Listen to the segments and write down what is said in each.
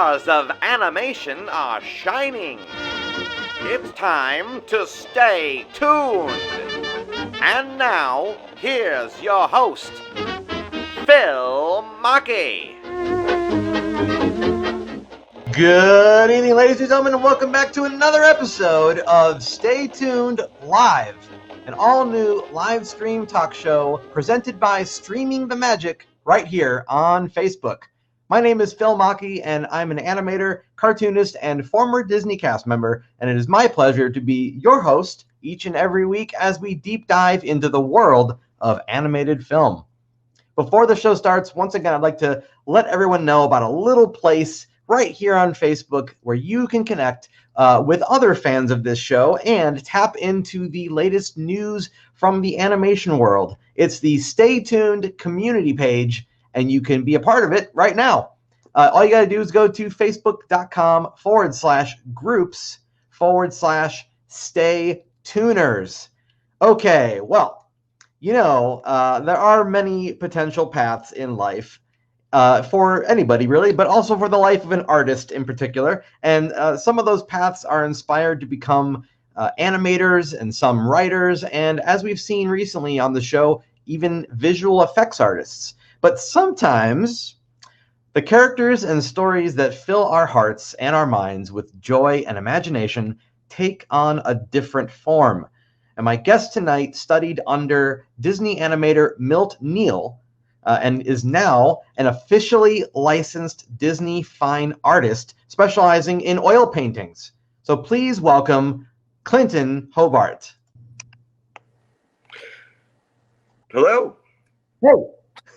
stars of animation are shining. It's time to stay tuned. And now, here's your host, Phil Mackey. Good evening, ladies and gentlemen, and welcome back to another episode of Stay Tuned Live, an all-new live stream talk show presented by Streaming the Magic right here on Facebook. My name is Phil Mackey, and I'm an animator, cartoonist, and former Disney cast member, and it is my pleasure to be your host each and every week as we deep dive into the world of animated film. Before the show starts, once again, I'd like to let everyone know about a little place right here on Facebook where you can connect with other fans of this show and tap into the latest news from the animation world. It's the Stay Tuned community page, and you can be a part of it right now. All you got to do is go to facebook.com/groups/Stay Tuners. Okay, well, you know, there are many potential paths in life for anybody, really, but also for the life of an artist in particular. And some of those paths are inspired to become animators and some writers, and as we've seen recently on the show, even visual effects artists. But sometimes the characters and stories that fill our hearts and our minds with joy and imagination take on a different form. And my guest tonight studied under Disney animator Milt Neal and is now an officially licensed Disney fine artist specializing in oil paintings. So please welcome Clinton Hobart. Hello. Hey.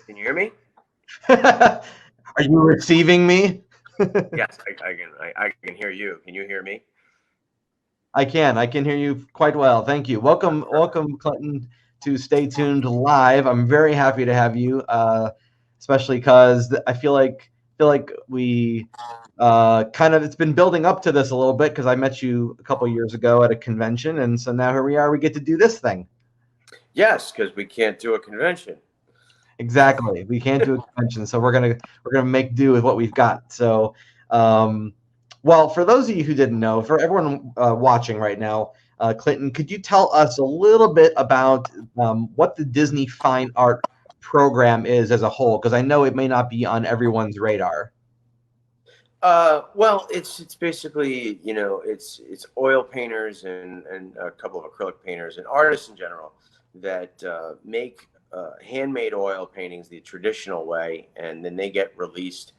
Can you hear me? Are you receiving me? Yes, I can hear you. Can you hear me? I can hear you quite well. Thank you. Welcome, Clinton, to Stay Tuned Live. I'm very happy to have you, especially because I feel like we it's been building up to this a little bit because I met you a couple years ago at a convention, and so now here we are. We get to do this thing. Yes, because we can't do a convention. Exactly, we can't do a convention, so we're gonna make do with what we've got. So, well, for those of you who didn't know, for everyone watching right now, Clinton, could you tell us a little bit about what the Disney Fine Art program is as a whole? Because I know it may not be on everyone's radar. Well, it's basically, you know, it's oil painters and a couple of acrylic painters and artists in general that make handmade oil paintings the traditional way, and then they get released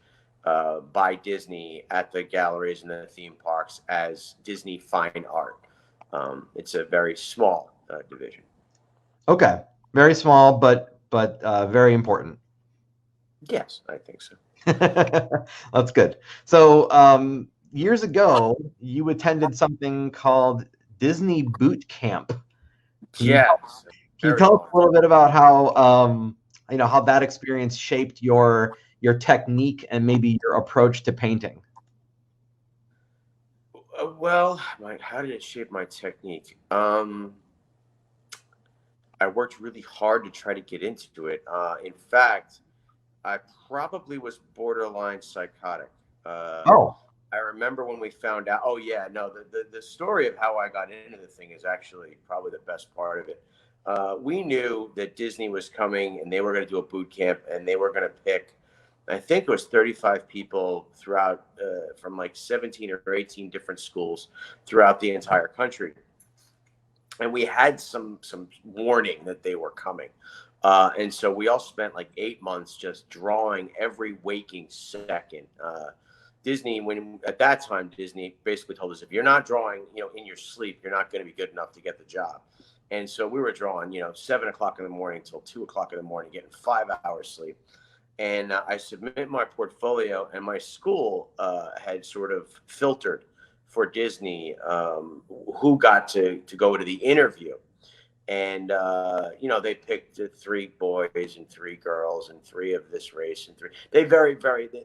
by Disney at the galleries and the theme parks as Disney Fine Art. It's a very small division. Okay, very small, but very important. Yes, I think so. That's good. So years ago, you attended something called Disney Boot Camp. Yes. Can you tell us a little bit about how how that experience shaped your technique and maybe your approach to painting? Well, how did it shape my technique? I worked really hard to try to get into it. In fact, I probably was borderline psychotic. I remember when we found out. Oh yeah, no, the story of how I got into the thing is actually probably the best part of it. We knew that Disney was coming and they were going to do a boot camp, and they were going to pick, I think it was 35 people throughout from like 17 or 18 different schools throughout the entire country. And we had some warning that they were coming. And so we all spent like 8 months just drawing every waking second. Disney, at that time, Disney basically told us, if you're not drawing, in your sleep, you're not going to be good enough to get the job. And so we were drawing, 7 o'clock in the morning until 2 o'clock in the morning, getting 5 hours sleep. And I submitted my portfolio, and my school had sort of filtered for Disney who got to go to the interview. And, they picked 3 boys and 3 girls and 3 of this race and 3. They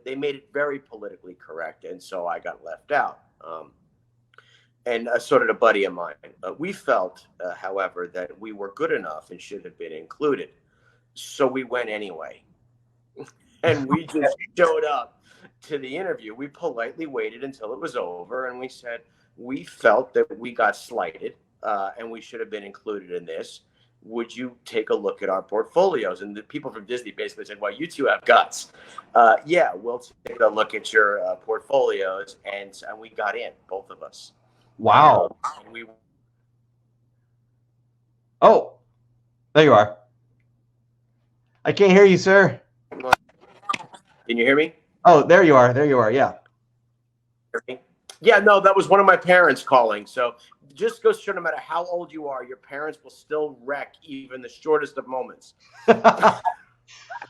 they made it very politically correct. And so I got left out. And so did a buddy of mine. We felt, however, that we were good enough and should have been included. So we went anyway. And we just showed up to the interview. We politely waited until it was over, and we said we felt that we got slighted, and we should have been included in this. Would you take a look at our portfolios? And the people from Disney basically said, well, you two have guts. Yeah, we'll take a look at your portfolios. And we got in, both of us. Wow. Oh, there you are. I can't hear you, sir. Can you hear me? Oh, there you are. There you are. Yeah. Yeah, no, that was one of my parents calling. So just goes to show, no matter how old you are, your parents will still wreck even the shortest of moments.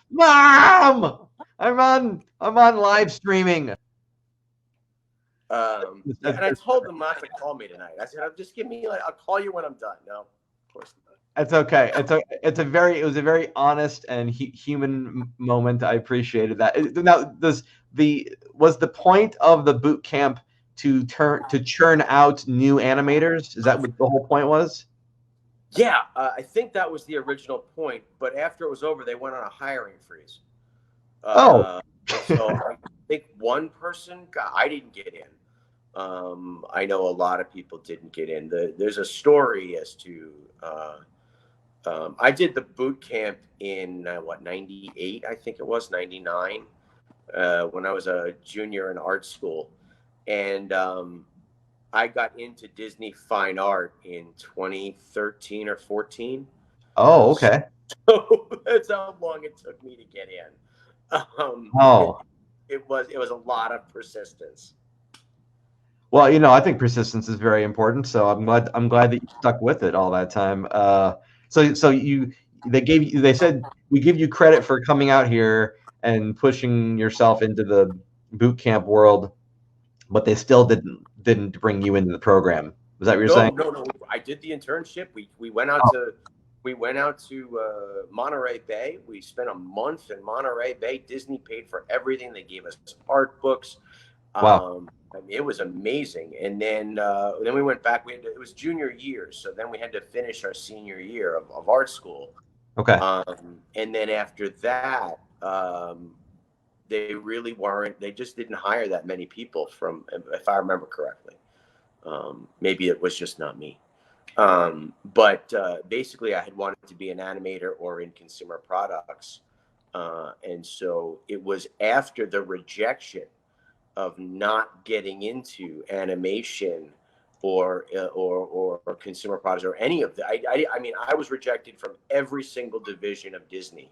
Mom, I'm on live streaming. And I told them not to call me tonight. I said, just give me, I'll call you when I'm done. No, of course not. It's okay. It was a very honest and human moment. I appreciated that. Now, was the point of the boot camp to churn out new animators? Is that what the whole point was? Yeah, I think that was the original point. But after it was over, they went on a hiring freeze. So I think one person I didn't get in. I know a lot of people didn't get in. There's a story as to I did the boot camp in 98, I think it was 99, when I was a junior in art school, and I got into Disney Fine Art in 2013 or 14. Oh, okay. So that's how long it took me to get in. It was a lot of persistence. Well, I think persistence is very important. So I'm glad that you stuck with it all that time. They said we give you credit for coming out here and pushing yourself into the boot camp world, but they still didn't bring you into the program. Was that what you're saying? No. I did the internship. We went out to Monterey Bay. We spent a month in Monterey Bay. Disney paid for everything. They gave us art books. Wow. I mean, it was amazing. And then we went back. It was junior year, so then we had to finish our senior year of art school. Okay. And then after that, they really weren't. They just didn't hire that many people from, if I remember correctly. Maybe it was just not me. But basically, I had wanted to be an animator or in consumer products, and so it was after the rejection of not getting into animation or consumer products or any of that. I mean, I was rejected from every single division of Disney,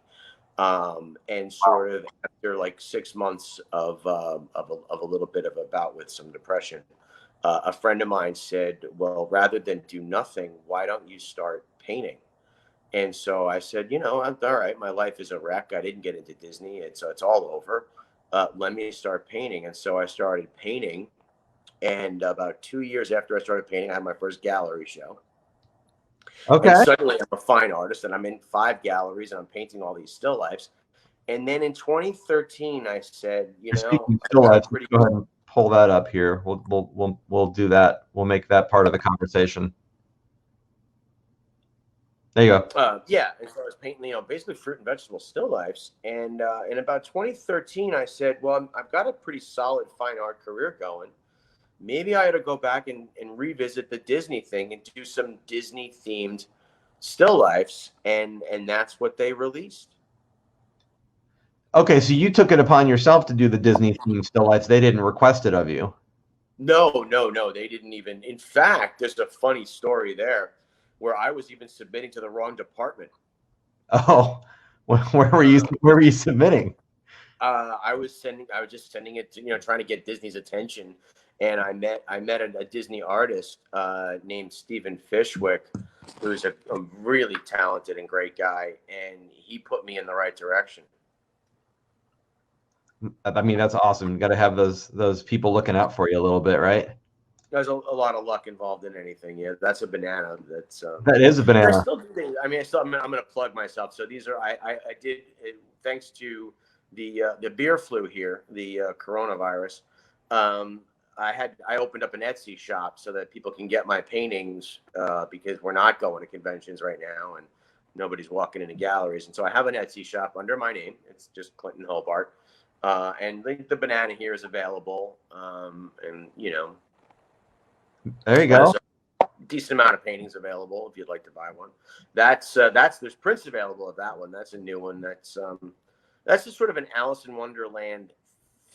and sort of after like 6 months of a little bit of a bout with some depression, a friend of mine said, well, rather than do nothing, why don't you start painting? And so I said, I'm all right. My life is a wreck. I didn't get into Disney. It's all over. Let me start painting. And so I started painting. And about 2 years after I started painting, I had my first gallery show. Okay. And suddenly I'm a fine artist and I'm in 5 galleries and I'm painting all these still lifes. And then in 2013, I said, still lifes, go ahead and pull that up here. We'll do that. We'll make that part of the conversation. There you go. Yeah, and so I was painting, basically fruit and vegetable still lifes. And in about 2013, I said, well, I've got a pretty solid fine art career going. Maybe I ought to go back and revisit the Disney thing and do some Disney themed still lifes. And that's what they released. Okay, so you took it upon yourself to do the Disney themed still lifes. They didn't request it of you. No, they didn't even. In fact, there's a funny story there where I was even submitting to the wrong department. Oh, where were you submitting? I was just sending it to, trying to get Disney's attention. And I met a Disney artist named Stephen Fishwick, who's a really talented and great guy. And he put me in the right direction. I mean, that's awesome. You got to have those people looking out for you a little bit, right? There's a lot of luck involved in anything. Yeah, that's a banana. That is a banana. I still do things. I mean, I'm going to plug myself. So these are I did thanks to the beer flu here, the coronavirus. I opened up an Etsy shop so that people can get my paintings because we're not going to conventions right now, and nobody's walking into galleries. And so I have an Etsy shop under my name. It's just Clinton Hobart. And the banana here is available. And, you know, there you go. Decent amount of paintings available if you'd like to buy one. There's prints available of that one. That's a new one. That's just sort of an Alice in Wonderland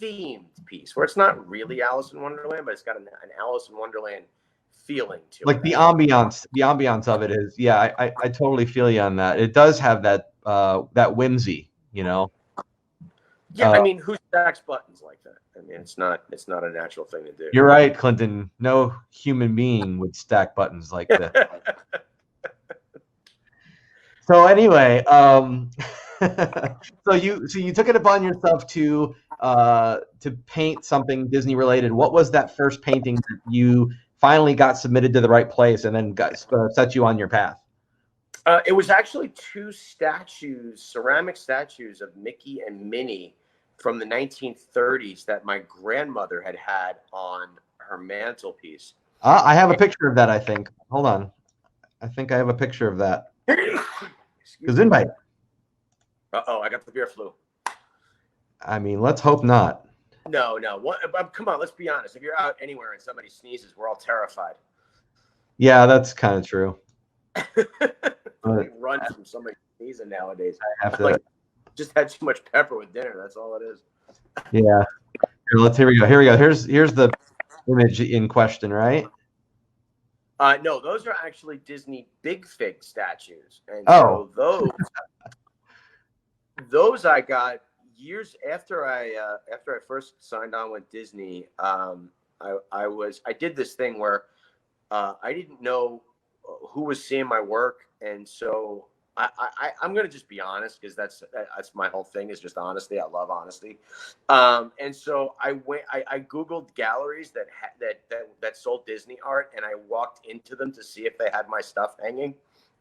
themed piece where it's not really Alice in Wonderland, but it's got an Alice in Wonderland feeling to it. Like the ambiance of it is, yeah, I totally feel you on that. It does have that that whimsy, you know. Yeah, I mean, who stacks buttons like that? I mean, it's not a natural thing to do. You're right, Clinton. No human being would stack buttons like that. So anyway, so you took it upon yourself to paint something Disney related. What was that first painting that you finally got submitted to the right place and then set you on your path? It was actually 2 statues, ceramic statues of Mickey and Minnie from the 1930s that my grandmother had on her mantelpiece. I have a picture of that, I think. Hold on. I think I have a picture of that. Gesundheit. Uh-oh, I got the beer flu. I mean, let's hope not. No. Come on, let's be honest. If you're out anywhere and somebody sneezes, we're all terrified. Yeah, that's kind of true. We run from somebody sneezing nowadays. I have to... just had too much pepper with dinner. That's all it is. Yeah. Here we go. Here's the image in question, right? No, those are actually Disney Big Fig statues, and so those I got years after I first signed on with Disney. I did this thing where I didn't know who was seeing my work, and so I'm gonna just be honest because that's my whole thing is just honesty. I love honesty, and so I Googled galleries that sold Disney art, and I walked into them to see if they had my stuff hanging.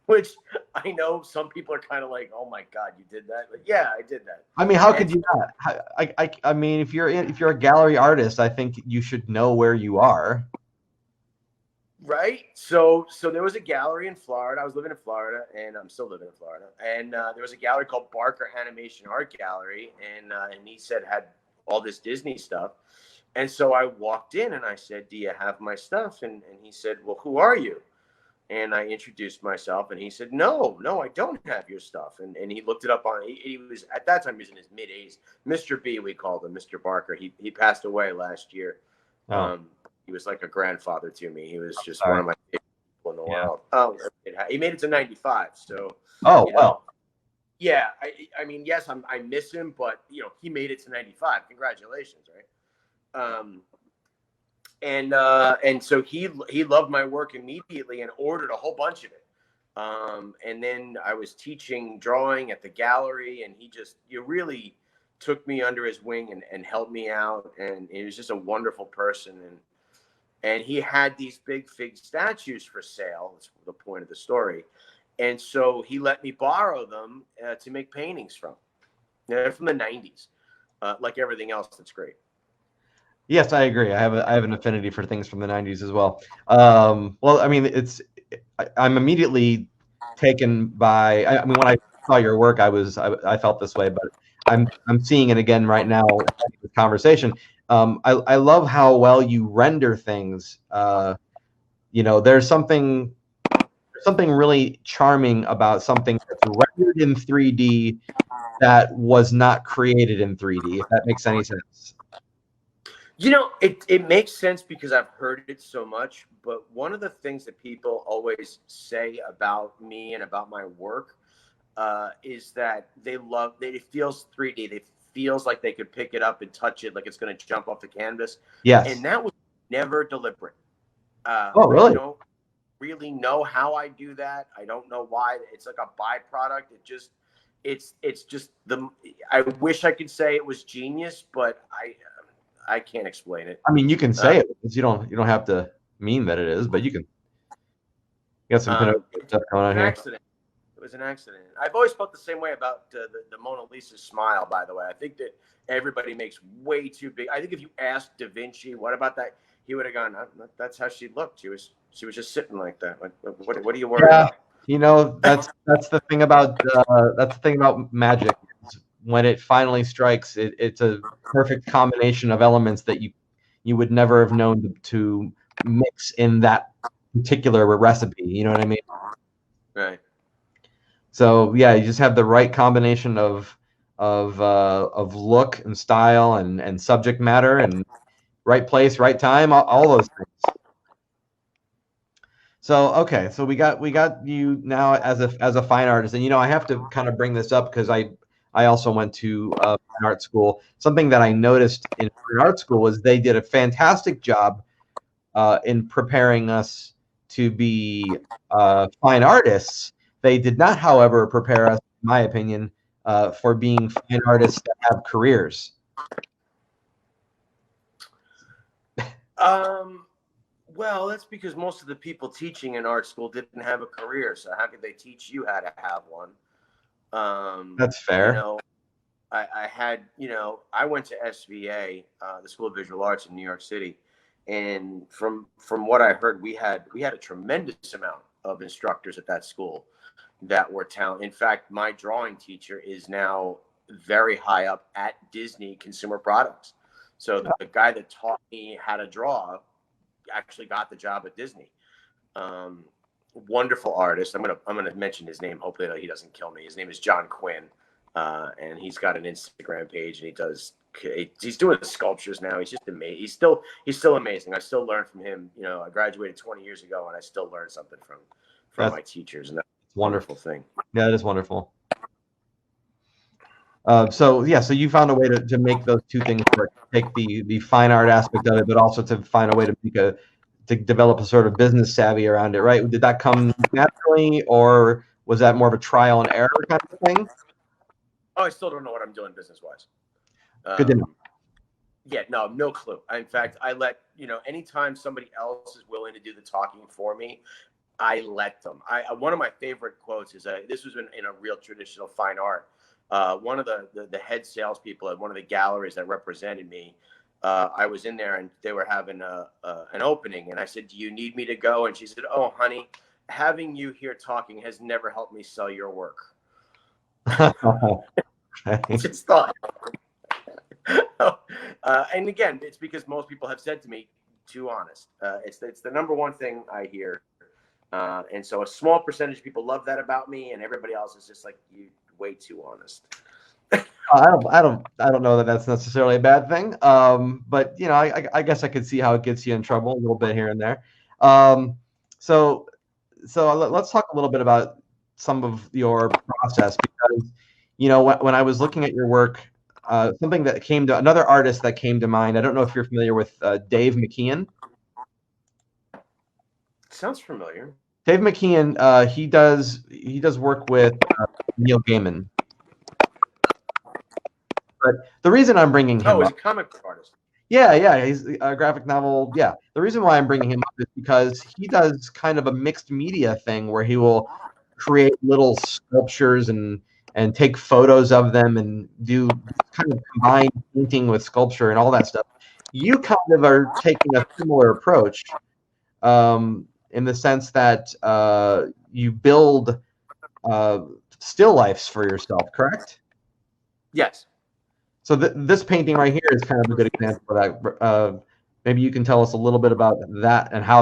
Which I know some people are kind of like, "Oh my God, you did that!" But yeah, I did that. I mean, how could you not? I mean, if you're a gallery artist, I think you should know where you are. Right. So there was a gallery in Florida. I was living in Florida, and I'm still living in Florida. And there was a gallery called Barker Animation Art Gallery, and he said had all this Disney stuff. And so I walked in and I said, "Do you have my stuff?" And he said, "Well, who are you?" And I introduced myself, and he said, "No, I don't have your stuff." And he looked it up on. He was at that time he was in his mid-80s. Mr. B, we called him, Mr. Barker. He passed away last year. Oh. He was like a grandfather to me. He was just one of my favorite people in the world. Oh, he made it to 95. So. Oh, well. Yeah, I mean, yes, I miss him, but he made it to 95. Congratulations, right? And so he loved my work immediately and ordered a whole bunch of it. And then I was teaching drawing at the gallery, and he really took me under his wing and helped me out. And he was just a wonderful person. And he had these Big Fig statues for sale. That's the point of the story. And so he let me borrow them to make paintings from. They're from the 90s, like everything else that's great. Yes, I agree. I have an affinity for things from the 90s as well. Well, I mean, I'm immediately taken by. I mean, when I saw your work, I felt this way, but I'm seeing it again right now in this conversation. I love how well you render things. There's something really charming about something that's rendered in 3D that was not created in 3D. If that makes any sense. It makes sense because I've heard it so much, but one of the things that people always say about me and about my work is that they love that it feels 3D. It feels like they could pick it up and touch it, like it's going to jump off the canvas. Yes. And that was never deliberate. Oh, really? I don't really know how I do that. I don't know why. It's like a byproduct. It's just I wish I could say it was genius, but I can't explain it. I mean, you can say it. You don't have to mean that it is, but you can. You got some kind of stuff going on here. Accident. It was an accident. I've always felt the same way about the Mona Lisa's smile, by the way. I think that everybody makes way too big. I think if you asked Da Vinci, what about that? He would have gone, that's how she looked. She was just sitting like that. What are you worried about? That's the thing about magic. When it finally strikes, it's a perfect combination of elements that you would never have known to mix in that particular recipe. You know what I mean? Right. So yeah, you just have the right combination of look and style and subject matter and right place, right time, all those things. So okay, so we got you now as a fine artist, and I have to kind of bring this up because I also went to fine art school. Something that I noticed in fine art school was they did a fantastic job in preparing us to be fine artists. They did not, however, prepare us, in my opinion, for being fine artists that have careers. Well, that's because most of the people teaching in art school didn't have a career. So how could they teach you how to have one? That's fair. I had, I went to SVA, the School of Visual Arts in New York City, and from what I heard, we had a tremendous amount of instructors at that school that were talented. In fact, my drawing teacher is now very high up at Disney Consumer Products. So the guy that taught me how to draw actually got the job at Disney. Wonderful artist. I'm gonna mention his name. Hopefully he doesn't kill me. His name is John Quinn, and he's got an Instagram page, and he's doing sculptures now. He's just amazing. He's still amazing. I still learn from him. I graduated 20 years ago, and I still learn something from my teachers, and that's a wonderful thing. Yeah, that is wonderful. So you found a way to make those two things work. Take the fine art aspect of it, but also to find a way to develop a sort of business savvy around it, right? Did that come naturally, or was that more of a trial and error kind of thing? Oh, I still don't know what I'm doing business-wise. Good to know. Yeah, no clue. In fact, I let, anytime somebody else is willing to do the talking for me, I let them. One of my favorite quotes is, this was in a real traditional fine art. One of the head salespeople at one of the galleries that represented me, I was in there and they were having an opening, and I said, "Do you need me to go?" And she said, "Oh, honey, having you here talking has never helped me sell your work." Just thought. And again, it's because most people have said to me, "Too honest." It's the number one thing I hear, and so a small percentage of people love that about me, and everybody else is just like, "You way too honest." I don't know that that's necessarily a bad thing. But I guess I could see how it gets you in trouble a little bit here and there. So let's talk a little bit about some of your process, because when I was looking at your work, another artist that came to mind. I don't know if you're familiar with Dave McKeon. Sounds familiar. Dave McKeon, he does work with Neil Gaiman. But the reason I'm bringing him he's a comic book artist. Yeah, he's a graphic novel. Yeah, the reason why I'm bringing him up is because he does kind of a mixed media thing where he will create little sculptures and take photos of them and do kind of combined painting with sculpture and all that stuff. You kind of are taking a similar approach, in the sense that you build still lifes for yourself, correct? Yes. So this painting right here is kind of a good example of that. Maybe you can tell us a little bit about that and how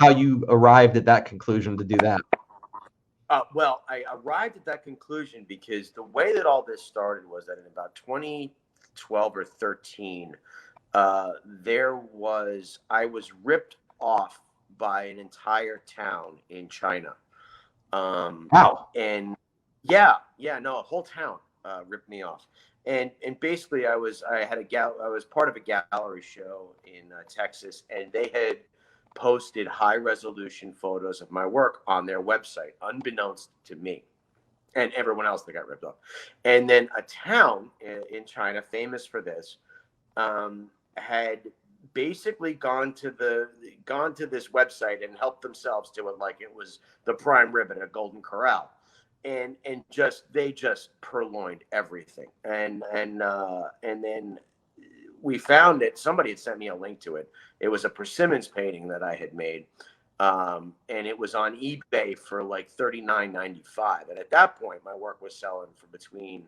you arrived at that conclusion to do that. Well, I arrived at that conclusion because the way that all this started was that in about 2012 or 13, I was ripped off by an entire town in China. Wow. And a whole town ripped me off. And basically, I was part of a gallery show in Texas, and they had posted high resolution photos of my work on their website, unbeknownst to me and everyone else that got ripped off. And then a town in China famous for this had basically gone to this website and helped themselves to it like it was the prime rib at a Golden Corral. And they just purloined everything, and then we found it. Somebody had sent me a link to it. It was a persimmons painting that I had made, And it was on eBay for like $39.95. And at that point, my work was selling for between,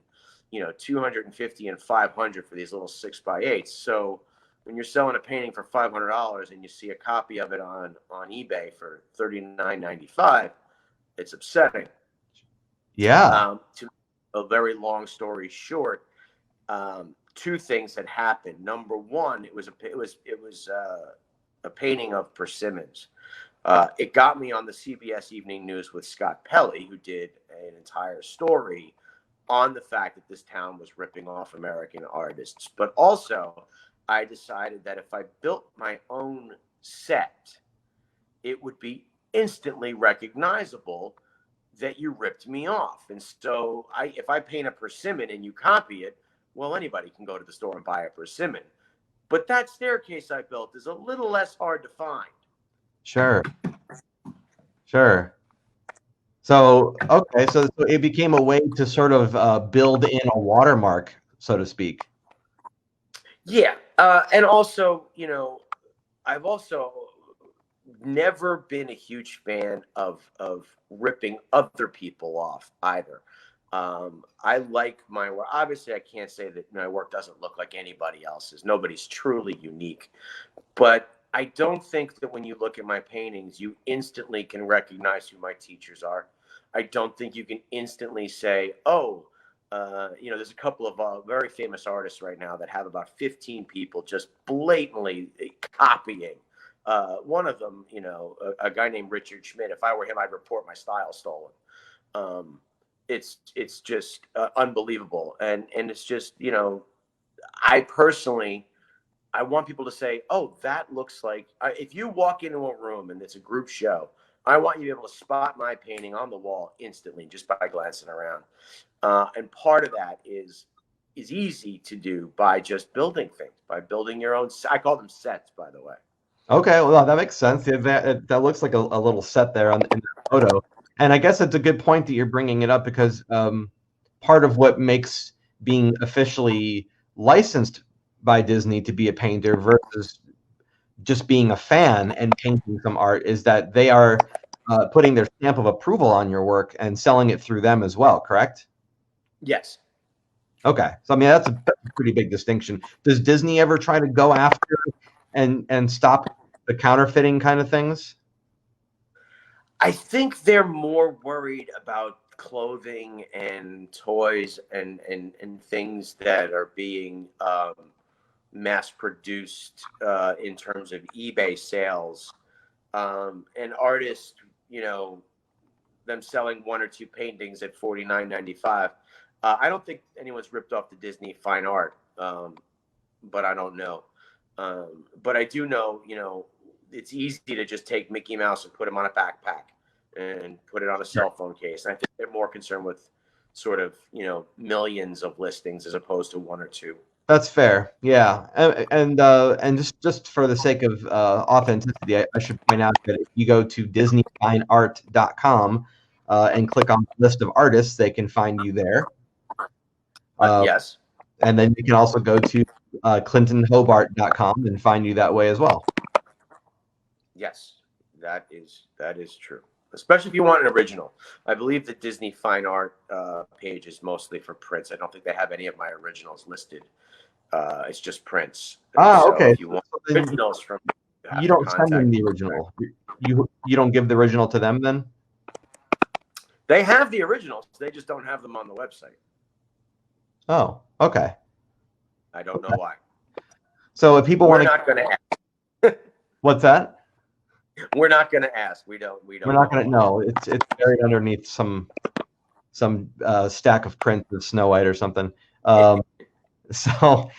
250 and 500 for these little 6x8s. So when you're selling a painting for $500 and you see a copy of it on eBay for $39.95, it's upsetting. Yeah. To a very long story short, two things had happened. Number one, it was a painting of Persimmons. It got me on the CBS Evening News with Scott Pelley, who did an entire story on the fact that this town was ripping off American artists. But also, I decided that if I built my own set, it would be instantly recognizable that you ripped me off. And so if I paint a persimmon and you copy it, well, anybody can go to the store and buy a persimmon. But that staircase I built is a little less hard to find. Sure. So, okay, so it became a way to sort of build in a watermark, so to speak. Yeah. And also, I've also never been a huge fan of ripping other people off either. I like my work. Obviously, I can't say that my work doesn't look like anybody else's. Nobody's truly unique. But I don't think that when you look at my paintings, you instantly can recognize who my teachers are. I don't think you can instantly say, oh, there's a couple of very famous artists right now that have about 15 people just blatantly copying. One of them, a guy named Richard Schmidt. If I were him, I'd report my style stolen. It's just unbelievable, and it's just I personally, I want people to say, oh, that looks like, if you walk into a room and it's a group show, I want you to be able to spot my painting on the wall instantly just by glancing around. And part of that is easy to do by just building things, by building your own. I call them sets, by the way. Okay, well, that makes sense. That looks like a little set there in the photo. And I guess it's a good point that you're bringing it up because part of what makes being officially licensed by Disney to be a painter versus just being a fan and painting some art is that they are putting their stamp of approval on your work and selling it through them as well, correct? Yes. Okay. So, I mean, that's a pretty big distinction. Does Disney ever try to go after and stop the counterfeiting kind of things? I think they're more worried about clothing and toys and things that are being mass produced in terms of eBay sales, and artists, them selling one or two paintings at $49.95. I don't think anyone's ripped off the Disney fine art, but I don't know. But I do know, it's easy to just take Mickey Mouse and put him on a backpack and put it on a cell phone case. And I think they're more concerned with sort of, millions of listings as opposed to one or two. That's fair. Yeah. And just for the sake of authenticity, I should point out that if you go to disneyfineart.com and click on the list of artists, they can find you there. Yes. And then you can also go to clintonhobart.com and find you that way as well. Yes, that is true. Especially if you want an original. I believe the Disney Fine Art page is mostly for prints. I don't think they have any of my originals listed. It's just prints. Okay. If you want originals from, you don't send them the original. You don't give the original to them then? They have the originals. They just don't have them on the website. Oh, okay. I don't know why. So if people want to, we're not going to ask. What's that? We're not going to ask. We don't. We're not going to know. It's buried underneath some stack of prints of Snow White or something. So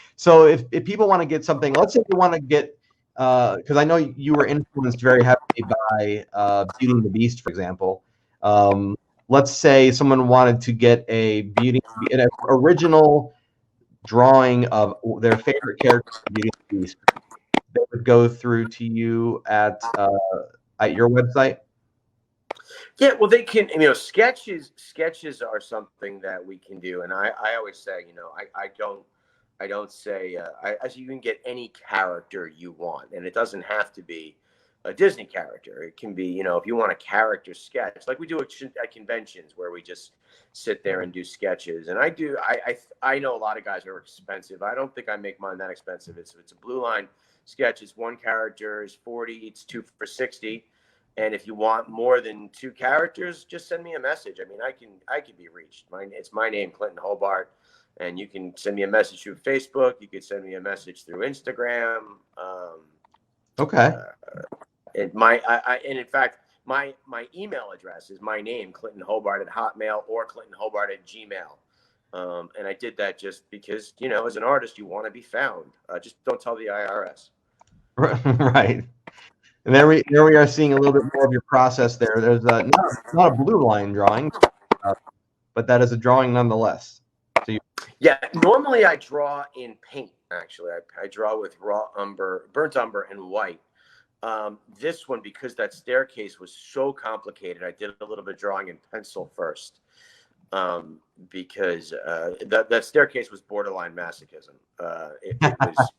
if people want to get something, let's say they want to get, because I know you were influenced very heavily by Beauty and the Beast, for example. Let's say someone wanted to get an original drawing of their favorite character from Beauty and the Beast. They would go through to you at your website. Yeah, well, they can. Sketches are something that we can do, and I always say, I don't say. You can get any character you want, and it doesn't have to be a Disney character. It can be, if you want a character sketch, like we do at conventions where we just sit there and do sketches. And I know a lot of guys are expensive. I don't think I make mine that expensive. It's a Blue Line sketch. It's one character is 40. It's 2 for 60. And if you want more than 2 characters, just send me a message. I mean, I can be reached. It's my name, Clinton Hobart, and you can send me a message through Facebook. You could send me a message through Instagram. Okay. And in fact, my email address is my name, Clinton Hobart at Hotmail or Clinton Hobart at Gmail. And I did that just because, as an artist, you want to be found. Just don't tell the IRS. Right. And there we are seeing a little bit more of your process there. There's not a blue line drawing, but that is a drawing nonetheless. So yeah, normally I draw in paint. Actually, I draw with burnt umber, and white. This one, because that staircase was so complicated, I did a little bit of drawing in pencil first, because that staircase was borderline masochism. It was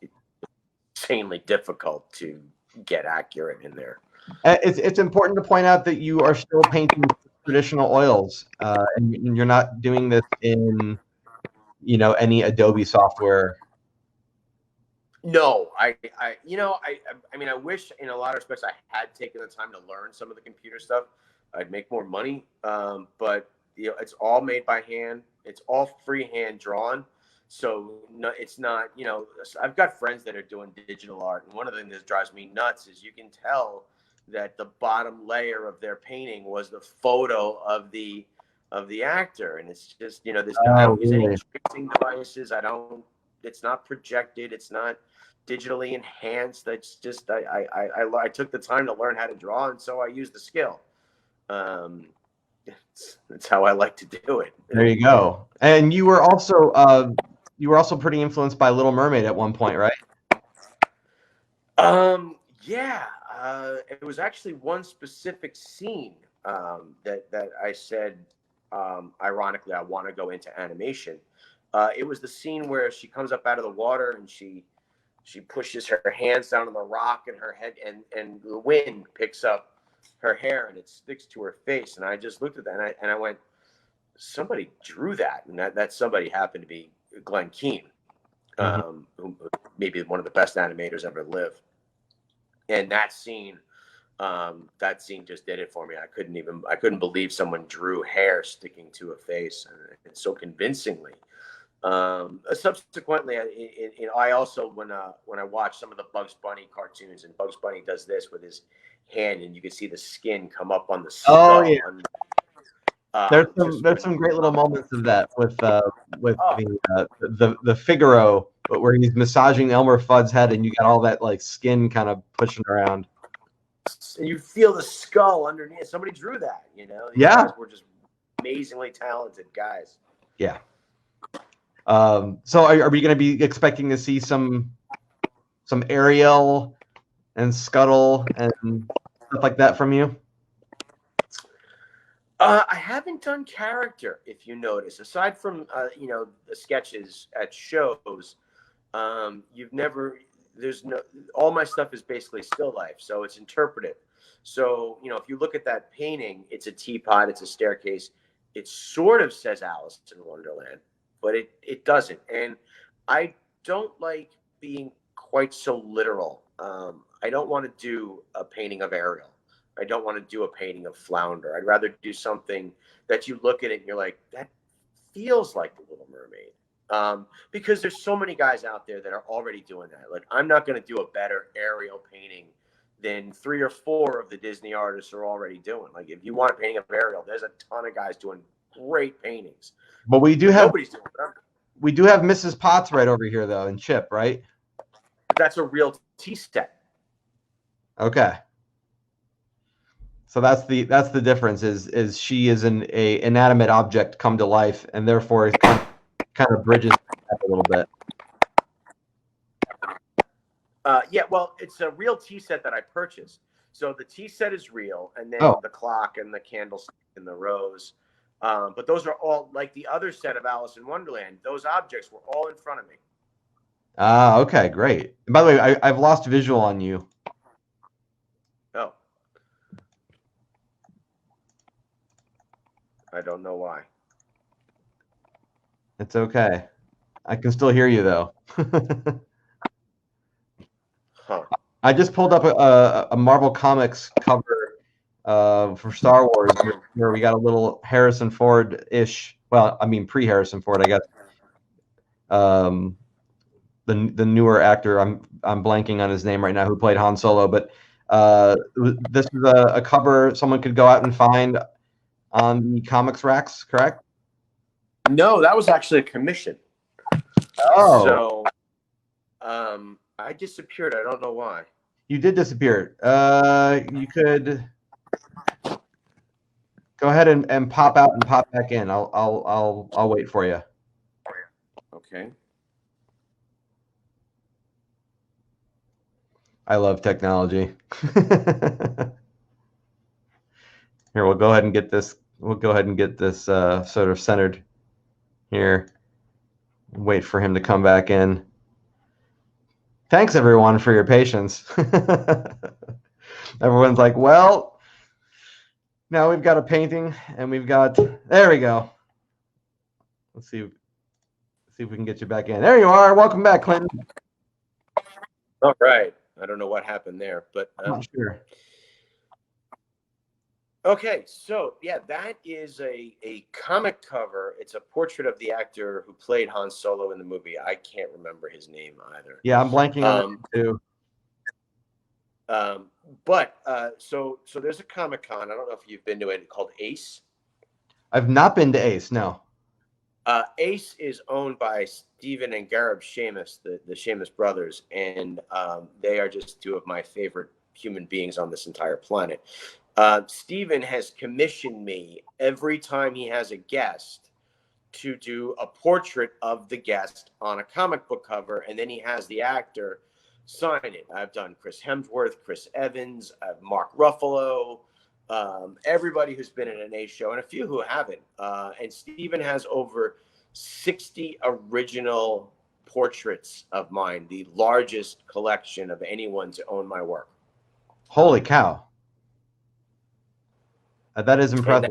insanely difficult to get accurate in there. It's important to point out that you are still painting traditional oils, and you're not doing this in any Adobe software. No, I mean, I wish in a lot of respects I had taken the time to learn some of the computer stuff. I'd make more money, but it's all made by hand. It's all freehand drawn. So it's not, I've got friends that are doing digital art, and one of the things that drives me nuts is you can tell that the bottom layer of their painting was the photo of the actor, and it's just, there's I don't use any tracing devices. It's not projected. It's not digitally enhanced. That's just I took the time to learn how to draw, and so I use the skill. That's how I like to do it. There you go. And you were also pretty influenced by Little Mermaid at one point, right? Yeah. It was actually one specific scene that I said, ironically, I want to go into animation. It was the scene where she comes up out of the water and she pushes her hands down on the rock, and her head and the wind picks up her hair and it sticks to her face. And I just looked at that and I went, somebody drew that, and that somebody happened to be Glenn Keane, who maybe one of the best animators ever lived. And that scene just did it for me. I couldn't believe someone drew hair sticking to a face, and so convincingly. Subsequently, I also, when I watch some of the Bugs Bunny cartoons, and Bugs Bunny does this with his hand, and you can see the skin come up on the skull. Oh yeah. There's some great little moments of that with the Figaro, but where he's massaging Elmer Fudd's head, and you got all that like skin kind of pushing around. And you feel the skull underneath. Somebody drew that, These guys were just amazingly talented guys. Yeah. So are we going to be expecting to see some Ariel and Scuttle and stuff like that from you? I haven't done character, if you notice. Aside from the sketches at shows, all my stuff is basically still life, so it's interpretive. So if you look at that painting, it's a teapot, it's a staircase. It sort of says Alice in Wonderland, but it doesn't. And I don't like being quite so literal. I don't want to do a painting of Ariel. I don't want to do a painting of Flounder. I'd rather do something that you look at it and you're like, that feels like The Little Mermaid. Because there's so many guys out there that are already doing that. Like, I'm not going to do a better Ariel painting than 3 or 4 of the Disney artists are already doing. Like, if you want a painting of Ariel, there's a ton of guys doing great paintings. But nobody's doing it. We do have Mrs. Potts right over here, though, and Chip, right? That's a real tea set. Okay. So that's the difference. Is she is an inanimate object come to life, and therefore it kind of bridges that a little bit. Yeah, well, it's a real tea set that I purchased. So the tea set is real, and then the clock and the candlestick and the rose. But those are all, like the other set of Alice in Wonderland, those objects were all in front of me. Ah, okay, great. And by the way, I've lost visual on you. Oh, I don't know why. It's okay. I can still hear you though. Huh. I just pulled up a Marvel Comics cover for Star Wars where we got a little Harrison Ford-ish. Well, I mean pre-Harrison Ford, I guess. The newer actor, I'm blanking on his name right now, who played Han Solo, but this is a cover someone could go out and find on the comics racks, correct? No, that was actually a commission. Oh. So I disappeared. I don't know why. You did disappear. You could go ahead and pop out and pop back in. I'll wait for you. Okay. I love technology. Here, we'll go ahead and get this. We'll go ahead and get this sort of centered here. Wait for him to come back in. Thanks everyone for your patience. Everyone's like, well, now we've got a painting and we've got. There we go. Let's see if we can get you back in. There you are. Welcome back, Clinton. All right. I don't know what happened there, but I'm not sure. Okay, so yeah, that is a comic cover. It's a portrait of the actor who played Han Solo in the movie. I can't remember his name either. Yeah, I'm blanking on it too. So there's a Comic-Con. I don't know if you've been to it, called Ace. I've not been to Ace, no. Ace is owned by Stephen and Gareb Shamus, the Shamus brothers, and they are just two of my favorite human beings on this entire planet. Stephen has commissioned me every time he has a guest to do a portrait of the guest on a comic book cover, and then he has the actor sign it. I've done Chris Hemsworth, Chris Evans, Mark Ruffalo, everybody who's been in an Ace show, and a few who haven't. And Stephen has over 60 original portraits of mine, the largest collection of anyone to own my work. Holy cow. That is impressive.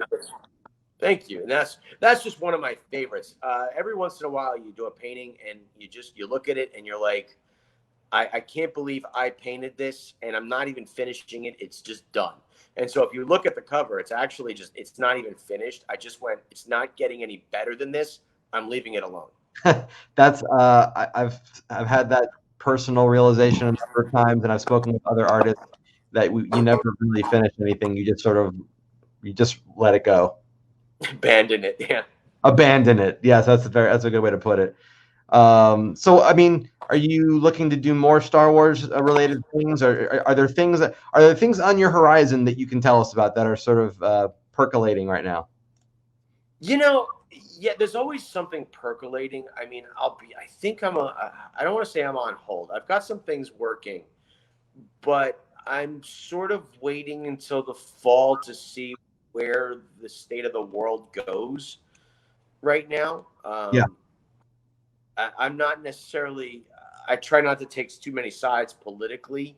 Thank you. And that's just one of my favorites. Every once in a while you do a painting and you look at it and you're like, I can't believe I painted this and I'm not even finishing it. It's just done. And so if you look at the cover, it's actually it's not even finished. I just went, it's not getting any better than this. I'm leaving it alone. That's I've had that personal realization a number of times, and I've spoken with other artists that you never really finish anything. You just let it go. Abandon it. Yeah. Abandon it. Yes, that's a good way to put it. So I mean, are you looking to do more Star Wars related things, or are there things on your horizon that you can tell us about that are sort of percolating right now? Yeah, there's always something percolating. I mean, I don't want to say I'm on hold. I've got some things working, but I'm sort of waiting until the fall to see where the state of the world goes right now. Yeah. I'm not necessarily, I try not to take too many sides politically.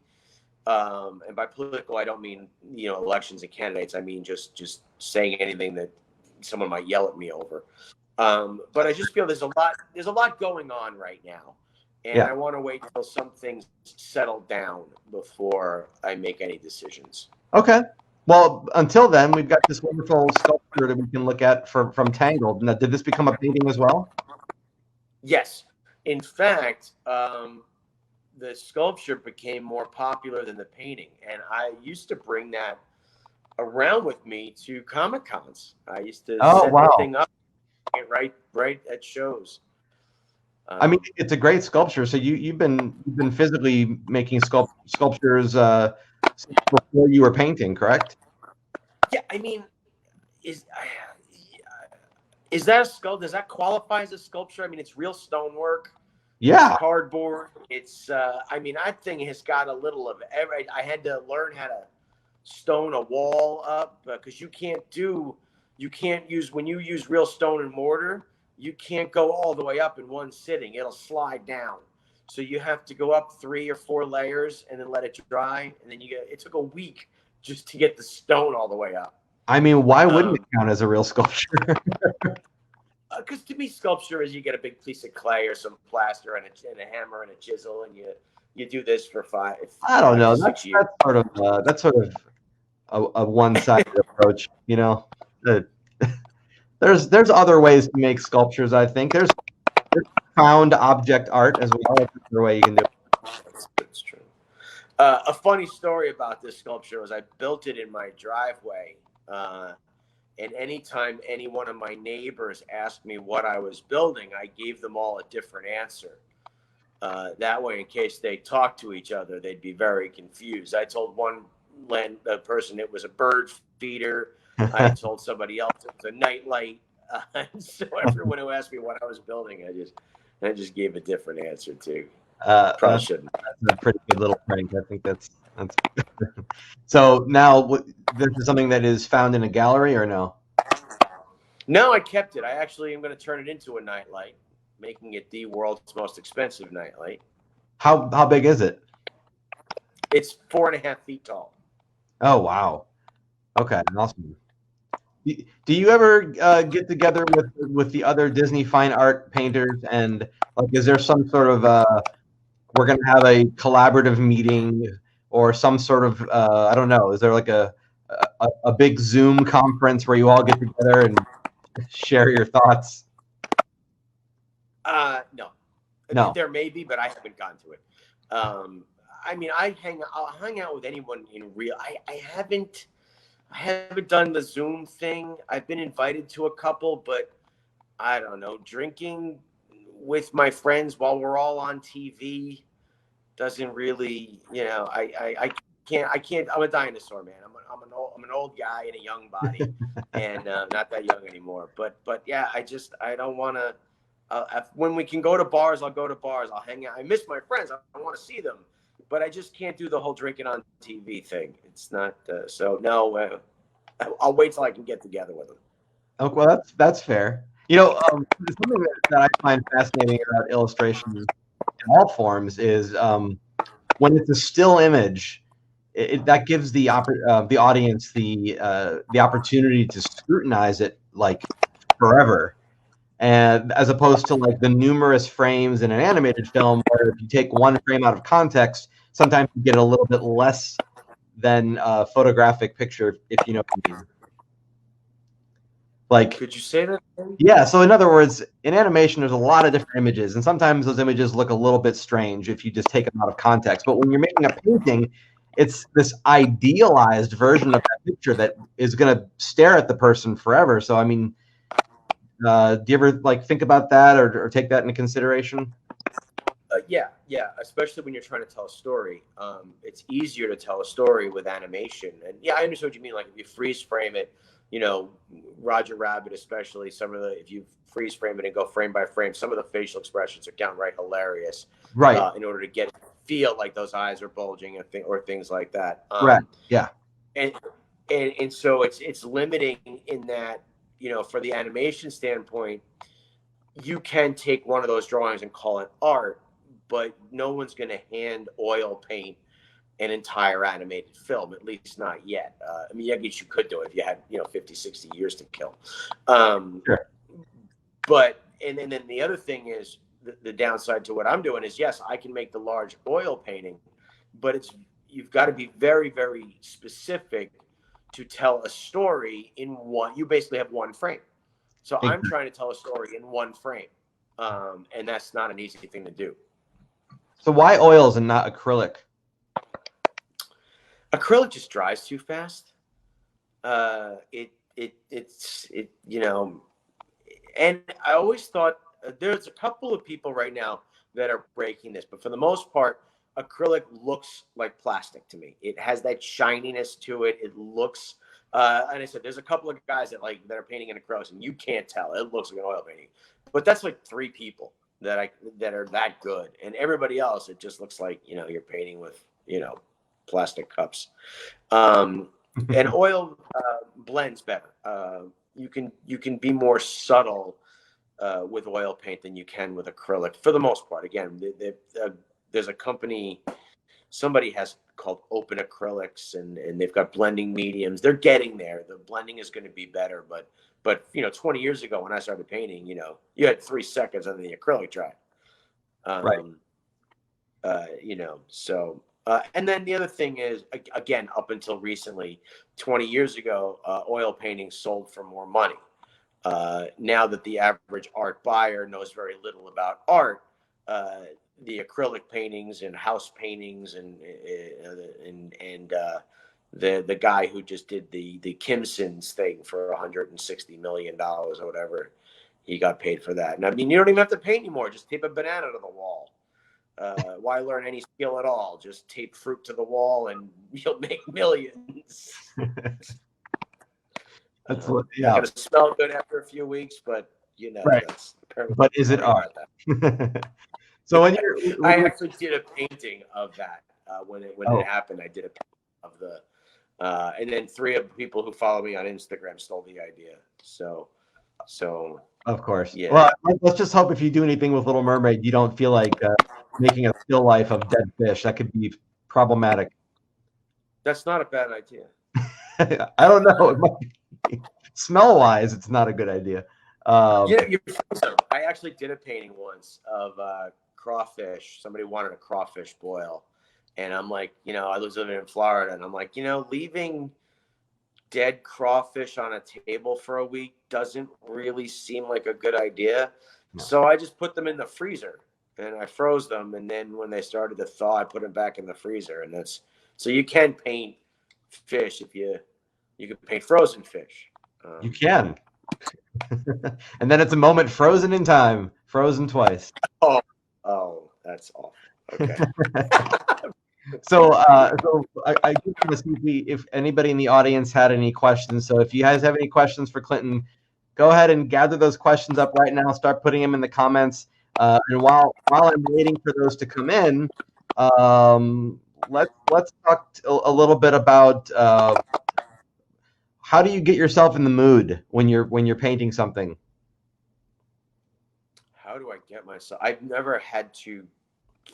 And by political, I don't mean, elections and candidates. I mean, just saying anything that someone might yell at me over. But I just feel there's a lot going on right now. And I want to wait until some things settle down before I make any decisions. Okay. Well, until then, we've got this wonderful sculpture that we can look at from Tangled. Now, did this become a painting as well? Yes. In fact, the sculpture became more popular than the painting. And I used to bring that around with me to Comic-Cons. I used to set the thing up right at shows. I mean, it's a great sculpture. So you've been physically making sculptures before you were painting, correct? Yeah, I mean, is that a sculpture? Does that qualify as a sculpture? I mean, it's real stonework. Yeah. It's cardboard. It's I mean, that thing has got a little of every. I had to learn how to stone a wall up because when you use real stone and mortar, you can't go all the way up in one sitting. It'll slide down. So you have to go up 3 or 4 layers and then let it dry. And then it took a week just to get the stone all the way up. I mean, why wouldn't it count as a real sculpture? Because to me, sculpture is you get a big piece of clay or some plaster and a hammer and a chisel, and you do this for I don't know. 6 years. That's sort of a one-sided approach. You know, there's other ways to make sculptures. I think there's found object art as well. That's another way you can do it. That's true. A funny story about this sculpture was I built it in my driveway. And anytime any one of my neighbors asked me what I was building, I gave them all a different answer. That way, in case they talked to each other, they'd be very confused. I told one person it was a bird feeder. I told somebody else it was a nightlight. So everyone who asked me what I was building, I just gave a different answer too. Probably shouldn't. That's a pretty good little prank. I think that's. So now, this is something that is found in a gallery, or no? No, I kept it. I actually am going to turn it into a nightlight, making it the world's most expensive nightlight. How big is it? It's 4.5 feet tall. Oh wow! Okay, awesome. Do you ever get together with the other Disney fine art painters, and like, is there some sort of we're going to have a collaborative meeting or some sort of I don't know? Is there like a big Zoom conference where you all get together and share your thoughts? No. There may be, but I haven't gone to it. I mean, I'll hang out with anyone in real. I haven't done the Zoom thing. I've been invited to a couple, but I don't know. Drinking with my friends while we're all on TV doesn't really, I can't. I'm a dinosaur, man. I'm an old guy in a young body, and not that young anymore. But yeah, I don't want to. When we can go to bars, I'll go to bars. I'll hang out. I miss my friends. I want to see them, but I just can't do the whole drinking on TV thing. It's not. So no, I'll wait till I can get together with them. Oh, well, that's fair. Something that I find fascinating about illustration in all forms is when it's a still image, that gives the audience the opportunity to scrutinize it like forever, and as opposed to like the numerous frames in an animated film, where if you take one frame out of context, sometimes you get a little bit less than a photographic picture, if you know what I mean. Like, could you say that? Yeah. So in other words, in animation, there's a lot of different images, and sometimes those images look a little bit strange if you just take them out of context. But when you're making a painting, it's this idealized version of that picture that is going to stare at the person forever. So, I mean, do you ever like think about that or take that into consideration? Yeah. Especially when you're trying to tell a story. It's easier to tell a story with animation. And yeah, I understand what you mean. Like if you freeze frame it, Roger Rabbit, especially if you freeze frame it and go frame by frame, some of the facial expressions are downright hilarious. Right. In order to get feel like those eyes are bulging or things like that. Right. Yeah. And so it's limiting in that, for the animation standpoint, you can take one of those drawings and call it art, but no one's going to hand oil paint an entire animated film, at least not yet. I mean, I guess you could do it if you had, 50, 60 years to kill. Sure. But, and then the other thing is the downside to what I'm doing is, yes, I can make the large oil painting, but you've got to be very, very specific to tell a story you basically have one frame. So I'm trying to tell a story in one frame. And that's not an easy thing to do. So why oils and not acrylic? Acrylic just dries too fast. And I always thought there's a couple of people right now that are breaking this, but for the most part, acrylic looks like plastic to me. It has that shininess to it. It looks, and I said, there's a couple of guys that are painting in acrylics, and you can't tell. It looks like an oil painting, but that's like 3 people that are that good, and everybody else, it just looks like you're painting with plastic cups. And oil blends better. You can be more subtle with oil paint than you can with acrylic for the most part. Again, there's a company somebody has called open acrylics, and they've got blending mediums. They're getting there. The blending is going to be better, but 20 years ago when I started painting, you had 3 seconds and then the acrylic dried. Right. So and then the other thing is, again, up until recently, 20 years ago, oil paintings sold for more money. Now that the average art buyer knows very little about art, the acrylic paintings and house paintings and the guy who just did the Kimson's thing for $160 million or whatever, he got paid for that. And I mean, you don't even have to paint anymore. Just tape a banana to the wall. Why learn any skill at all? Just tape fruit to the wall and you'll make millions. That's It's going to smell good after a few weeks, but right. But is it art? So I actually did a painting of that when it happened. I did a painting of the and then 3 of the people who follow me on Instagram stole the idea. So of course, yeah. Well, let's just hope if you do anything with Little Mermaid, you don't feel like making a still life of dead fish. That could be problematic. That's not a bad idea. I don't know. It might be. Smell-wise, it's not a good idea. I actually did a painting once of crawfish. Somebody wanted a crawfish boil, and I'm like, I was living in Florida, and I'm like, leaving dead crawfish on a table for a week doesn't really seem like a good idea. No. So I just put them in the freezer and I froze them, and then when they started to thaw, I put them back in the freezer. And that's so you can paint fish if you can paint frozen fish. You can. And then it's a moment frozen in time, frozen twice. Oh, that's awful. Okay. So I just want to see if anybody in the audience had any questions. So if you guys have any questions for Clinton, go ahead and gather those questions up right now. Start putting them in the comments. And while I'm waiting for those to come in, let's talk a little bit about how do you get yourself in the mood when you're painting something? How do I get myself? I've never had to.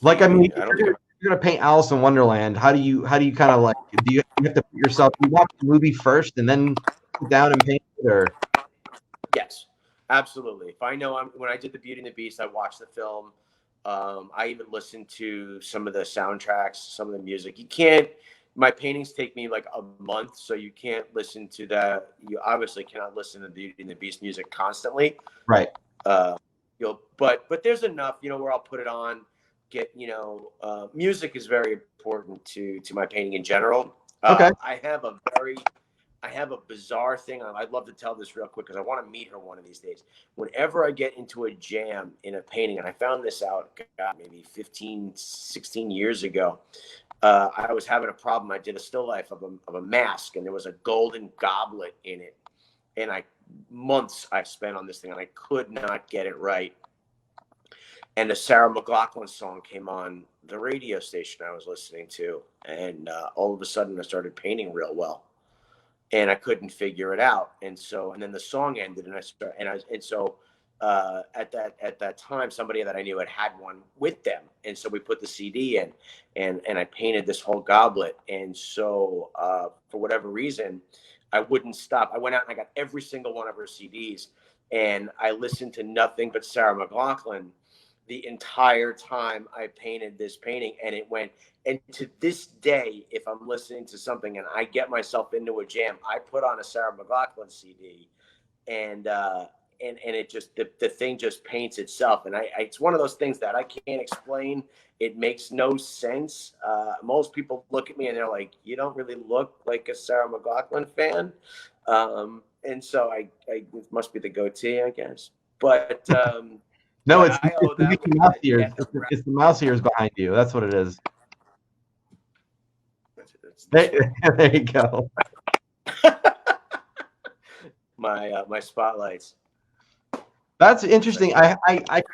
Like, I mean, you're gonna paint Alice in Wonderland. How do you kind of like? Do you have to put yourself? Do you watch the movie first and then sit down and paint it, or? Yes, absolutely. If I know when I did the Beauty and the Beast, I watched the film. I even listened to some of the soundtracks, some of the music. You can't. My paintings take me like a month, so you can't listen to that. You obviously cannot listen to the Beauty and the Beast music constantly. Right. But there's enough, where I'll put it on. Music is very important to my painting in general. Okay. I have a bizarre thing. I'd love to tell this real quick because I want to meet her one of these days. Whenever I get into a jam in a painting, and I found this out maybe 15, 16 years ago, I was having a problem. I did a still life of a mask, and there was a golden goblet in it. And months I spent on this thing, and I could not get it right. And a Sarah McLachlan song came on the radio station I was listening to, and all of a sudden I started painting real well, and I couldn't figure it out. And then the song ended, and at that time, somebody that I knew had one with them, and so we put the CD in, and I painted this whole goblet. And so for whatever reason, I wouldn't stop. I went out and I got every single one of her CDs, and I listened to nothing but Sarah McLachlan the entire time I painted this painting. And it went, and to this day, if I'm listening to something and I get myself into a jam, I put on a Sarah McLachlan CD, and it just, the thing just paints itself. And it's one of those things that I can't explain. It makes no sense. Most people look at me and they're like, you don't really look like a Sarah McLachlan fan. And so it must be the goatee, I guess. But no, it's the mouse ears. It's the mouse ears behind you. That's what it is. There you go. My spotlights. That's interesting. I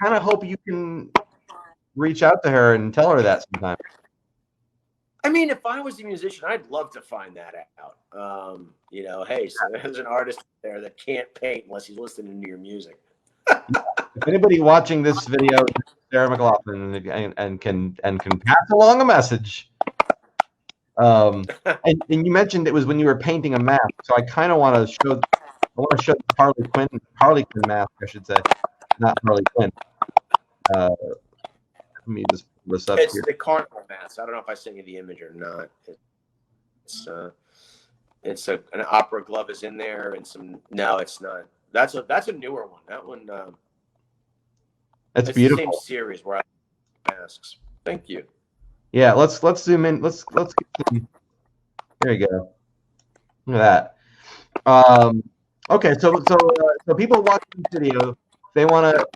kind of hope you can reach out to her and tell her that sometime. I mean, if I was a musician, I'd love to find that out. Hey, so there's an artist there that can't paint unless he's listening to your music. If anybody watching this video, Sarah McLachlan, and can pass along a message, And you mentioned it was when you were painting a mask, so I kind of want to show. I want to show the Harley Quinn mask, I should say, not Harley Quinn. Let me just pull this up It's here. the carnival mask. I don't know if I sent you the image or not. It's an opera glove is in there, and some. No, it's not. That's a newer one. That one. That's it's beautiful. the same series where I have masks. Thank you. Yeah, let's zoom in. Let's get some. There you go. Look at that. Okay, so people watching the video, they want to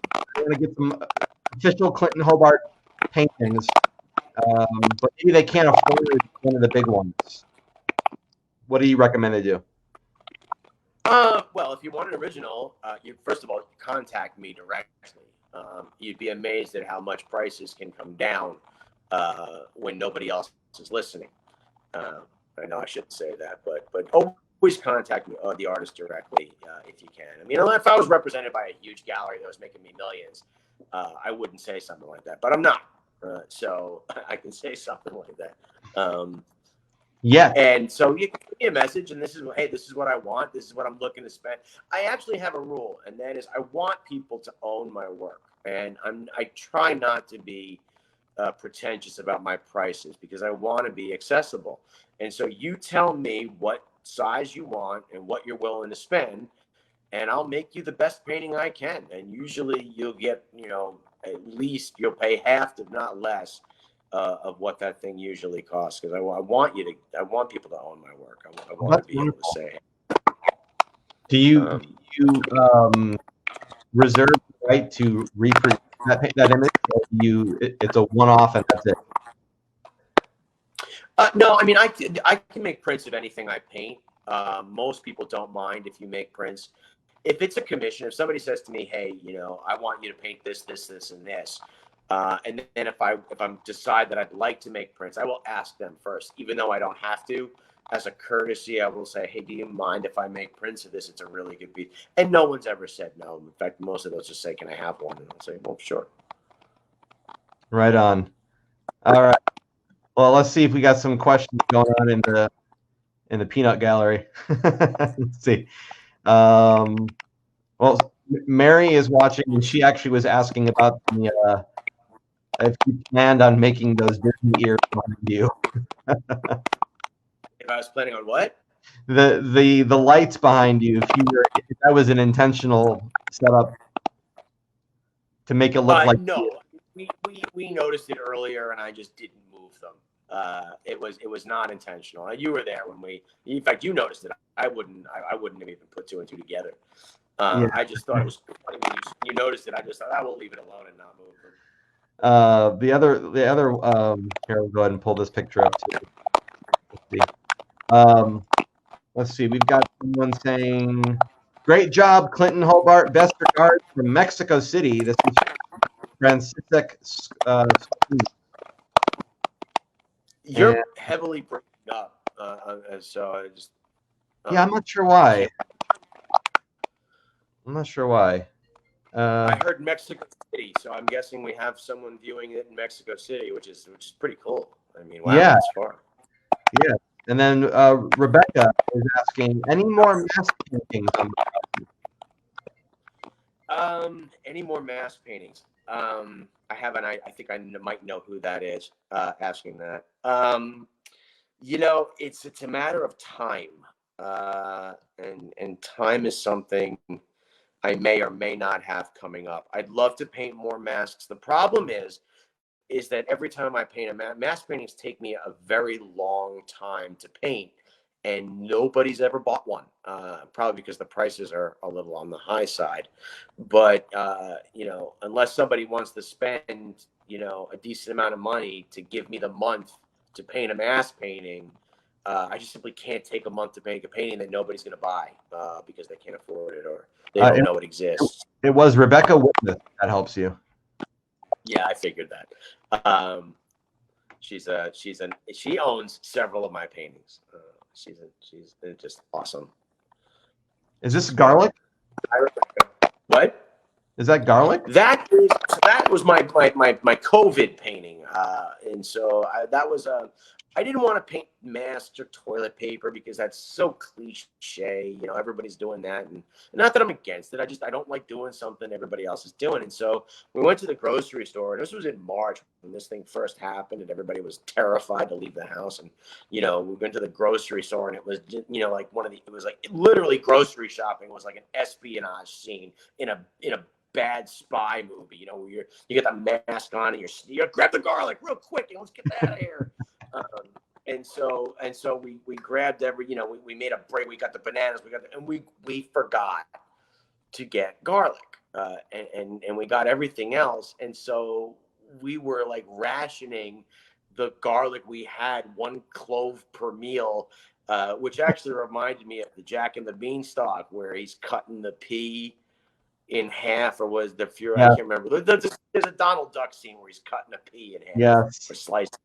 get some official Clinton Hobart paintings, but maybe they can't afford one of the big ones. What do you recommend they do? Well, if you want an original, you first of all contact me directly. You'd be amazed at how much prices can come down when nobody else is listening. I know I shouldn't say that, but always contact me, the artist directly if you can. I mean, if I was represented by a huge gallery that was making me millions, I wouldn't say something like that. But I'm not, so I can say something like that. Yeah. And so you can give me a message, and this is what I want. This is what I'm looking to spend. I actually have a rule, and that is I want people to own my work, and I try not to be pretentious about my prices because I want to be accessible. And so you tell me what size you want and what you're willing to spend, and I'll make you the best painting I can. And usually you'll get, at least you'll pay half, if not less, of what that thing usually costs. Because I want people to own my work. I want to be able to say. Do you reserve the right to reproduce that image, or it's a one-off and that's it? No, I mean I can make prints of anything I paint. Most people don't mind if you make prints. If it's a commission, if somebody says to me, "Hey, I want you to paint this, this, this, and this," and then if I decide that I'd like to make prints, I will ask them first, even though I don't have to. As a courtesy, I will say, "Hey, do you mind if I make prints of this? It's a really good piece." And no one's ever said no. In fact, most of those just say, "Can I have one?" And I'll say, "Well, sure." Right on. All right. Well, let's see if we got some questions going on in the peanut gallery. Let's see. Well, Mary is watching, and she actually was asking about if you planned on making those Disney ears behind you. If I was planning on what? The lights behind you. If that was an intentional setup to make it look like. No, we noticed it earlier, and I just didn't move them. It was not intentional. And you were there when in fact, you noticed it. I wouldn't have even put two and two together. Yeah. I just thought it was funny when you noticed it. I just thought I will leave it alone and not move them. The other here, we'll go ahead and pull this picture up too. Let's see. We've got someone saying, "Great job, Clinton Hobart. Best regards from Mexico City." This is Francisek. You're heavily breaking up, so I just. Yeah, I'm not sure why. I heard Mexico City, so I'm guessing we have someone viewing it in Mexico City, which is pretty cool. I mean, wow, yeah, that's far. Yeah, and then Rebecca is asking, any more mask paintings? Any more mask paintings? I haven't. I think I might know who that is asking that. It's a matter of time, and time is something I may or may not have coming up. I'd love to paint more masks. The problem is that every time I paint mask paintings take me a very long time to paint, and nobody's ever bought one. Probably because the prices are a little on the high side. But unless somebody wants to spend a decent amount of money to give me the month to paint a mask painting, I just simply can't take a month to make a painting that nobody's going to buy because they can't afford it or they don't know it exists. It was Rebecca Whitney. That helps you. Yeah, I figured that. She owns several of my paintings. She's just awesome. Is this garlic? What? Is that garlic? That was my COVID painting. And so that was I didn't want to paint masks or toilet paper because that's so cliche. You know, everybody's doing that, and not that I'm against it. I don't like doing something everybody else is doing. And so we went to the grocery store, and this was in March when this thing first happened, and everybody was terrified to leave the house. And you know, we went to the grocery store, and it was, you know, like it was like literally grocery shopping was like an espionage scene in a bad spy movie. You know, where you get the mask on and you grab the garlic real quick and let's get that out of here. And so we grabbed we made a break. We got the bananas, and we forgot to get garlic, and we got everything else. And so we were like rationing the garlic we had, 1 clove per meal, which actually reminded me of the Jack and the Beanstalk, where he's cutting the pea in half, or was the Fury? Yeah. I can't remember. There's a Donald Duck scene where he's cutting a pea in half, or slicing.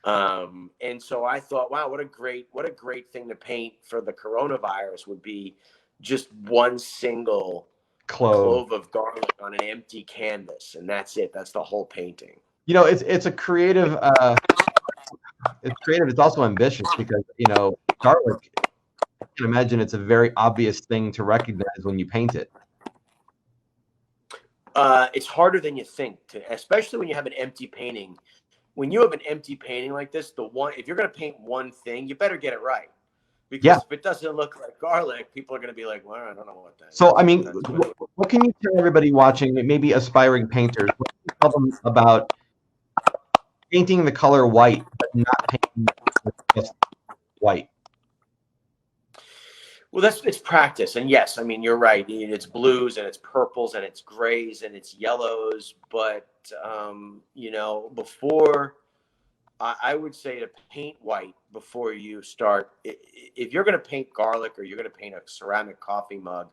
And so I thought, wow, what a great thing to paint for the coronavirus would be just 1 single clove of garlic on an empty canvas, and that's it. That's the whole painting. You know, it's a creative. It's creative. It's also ambitious because, you know, garlic. I can imagine it's a very obvious thing to recognize when you paint it. It's harder than you think, especially when you have an empty painting. When you have an empty painting like this, if you're going to paint one thing, you better get it right. Because if it doesn't look like garlic, people are going to be like, well, I don't know what that is. So, I mean, what can you tell everybody watching, maybe aspiring painters, what can you tell them about painting the color white, but not painting just white? Well, it's practice. And yes, I mean, you're right. It's blues and it's purples and it's grays and it's yellows. But, you know, I would say to paint white before you start. If you're going to paint garlic or you're going to paint a ceramic coffee mug,